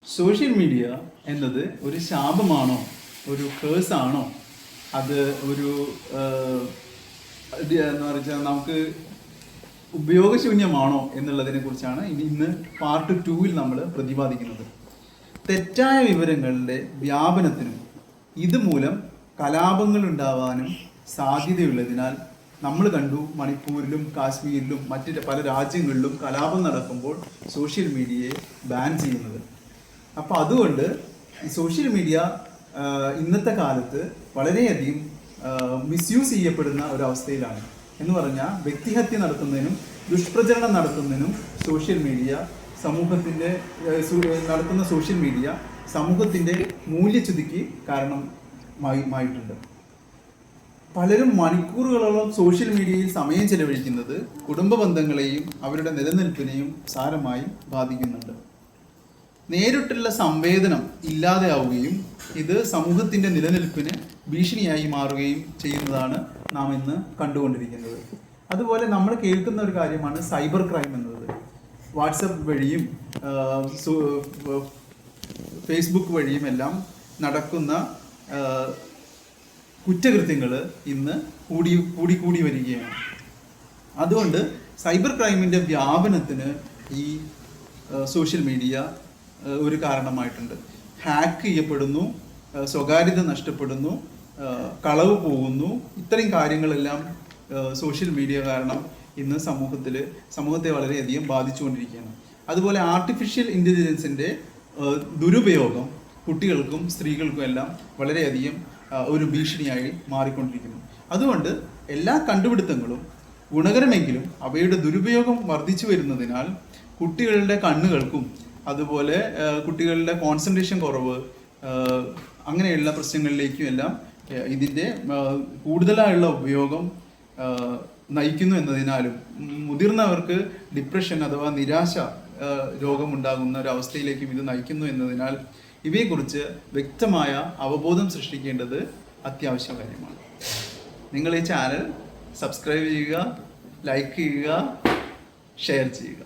Social media എന്നത് ഒരു ശാപമാണോ, ഒരു കേഴ്സാണോ, അത് ഒരു എന്ന് പറഞ്ഞാൽ നമുക്ക് ഉപയോഗശൂന്യമാണോ എന്നുള്ളതിനെ കുറിച്ചാണ് ഇന്ന് പാർട്ട് 2-ൽ നമ്മൾ പ്രതിപാദിക്കുന്നത്. തെറ്റായ വിവരങ്ങളുടെ വ്യാപനത്തിനും ഇതുമൂലം കലാപങ്ങൾ ഉണ്ടാവാനും സാധ്യതയുള്ളതിനാൽ നമ്മൾ കണ്ടു മണിപ്പൂരിലും കാശ്മീരിലും മറ്റ് പല രാജ്യങ്ങളിലും കലാപം നടക്കുമ്പോൾ സോഷ്യൽ മീഡിയയെ ബാൻ ചെയ്യുന്നത്. അപ്പോൾ അതുകൊണ്ട് ഈ സോഷ്യൽ മീഡിയ ഇന്നത്തെ കാലത്ത് വളരെയധികം മിസ്യൂസ് ചെയ്യപ്പെടുന്ന ഒരവസ്ഥയിലാണ്. എന്ന് പറഞ്ഞാൽ വ്യക്തിഹത്യ നടത്തുന്നതിനും ദുഷ്പ്രചരണം നടത്തുന്നതിനും സോഷ്യൽ മീഡിയ നടത്തുന്ന സോഷ്യൽ മീഡിയ സമൂഹത്തിൻ്റെ മൂല്യച്യുതിക്ക് കാരണമായിട്ടുണ്ട്. പലരും മണിക്കൂറുകളോളം സോഷ്യൽ മീഡിയയിൽ സമയം ചെലവഴിക്കുന്നത് കുടുംബ ബന്ധങ്ങളെയും അവരുടെ നിലനിൽപ്പിനെയും സാരമായി ബാധിക്കുന്നുണ്ട്. നേരിട്ടുള്ള സംവേദനം ഇല്ലാതെയാവുകയും ഇത് സമൂഹത്തിൻ്റെ നിലനിൽപ്പിന് ഭീഷണിയായി മാറുകയും ചെയ്യുന്നതാണ് നാം ഇന്ന് കണ്ടുകൊണ്ടിരിക്കുന്നത്. അതുപോലെ നമ്മൾ കേൾക്കുന്ന ഒരു കാര്യമാണ് സൈബർ ക്രൈം എന്നത്. വാട്സപ്പ് വഴിയും ഫേസ്ബുക്ക് വഴിയും എല്ലാം നടക്കുന്ന കുറ്റകൃത്യങ്ങൾ ഇന്ന് കൂടി വരികയാണ്. അതുകൊണ്ട് സൈബർ ക്രൈമിൻ്റെ വ്യാപനത്തിന് ഈ സോഷ്യൽ മീഡിയ ഒരു കാരണമായിട്ടുണ്ട്. ഹാക്ക് ചെയ്യപ്പെടുന്നു, സ്വകാര്യത നഷ്ടപ്പെടുന്നു, കളവ് പോകുന്നു. ഇത്രയും കാര്യങ്ങളെല്ലാം സോഷ്യൽ മീഡിയ കാരണം ഇന്ന് സമൂഹത്തെ വളരെയധികം ബാധിച്ചുകൊണ്ടിരിക്കുകയാണ്. അതുപോലെ ആർട്ടിഫിഷ്യൽ ഇൻ്റലിജൻസിൻ്റെ ദുരുപയോഗം കുട്ടികൾക്കും സ്ത്രീകൾക്കും എല്ലാം വളരെയധികം ഒരു ഭീഷണിയായി മാറിക്കൊണ്ടിരിക്കുന്നു. അതുകൊണ്ട് എല്ലാ കണ്ടുപിടുത്തങ്ങളും ഗുണകരമെങ്കിലും അവയുടെ ദുരുപയോഗം വർദ്ധിച്ചു വരുന്നതിനാൽ കുട്ടികളുടെ കണ്ണുകൾക്കും അതുപോലെ കുട്ടികളുടെ കോൺസെൻട്രേഷൻ കുറവ് അങ്ങനെയുള്ള പ്രശ്നങ്ങളിലേക്കും എല്ലാം ഇതിൻ്റെ കൂടുതലായുള്ള ഉപയോഗം നയിക്കുന്നു എന്നതിനാലും മുതിർന്നവർക്ക് ഡിപ്രഷൻ അഥവാ നിരാശ രോഗമുണ്ടാകുന്ന ഒരു അവസ്ഥയിലേക്കും ഇത് നയിക്കുന്നു എന്നതിനാൽ ഇവയെക്കുറിച്ച് വ്യക്തമായ അവബോധം സൃഷ്ടിക്കേണ്ടത് അത്യാവശ്യ കാര്യമാണ്. നിങ്ങൾ ഈ ചാനൽ സബ്സ്ക്രൈബ് ചെയ്യുക, ലൈക്ക് ചെയ്യുക, ഷെയർ ചെയ്യുക.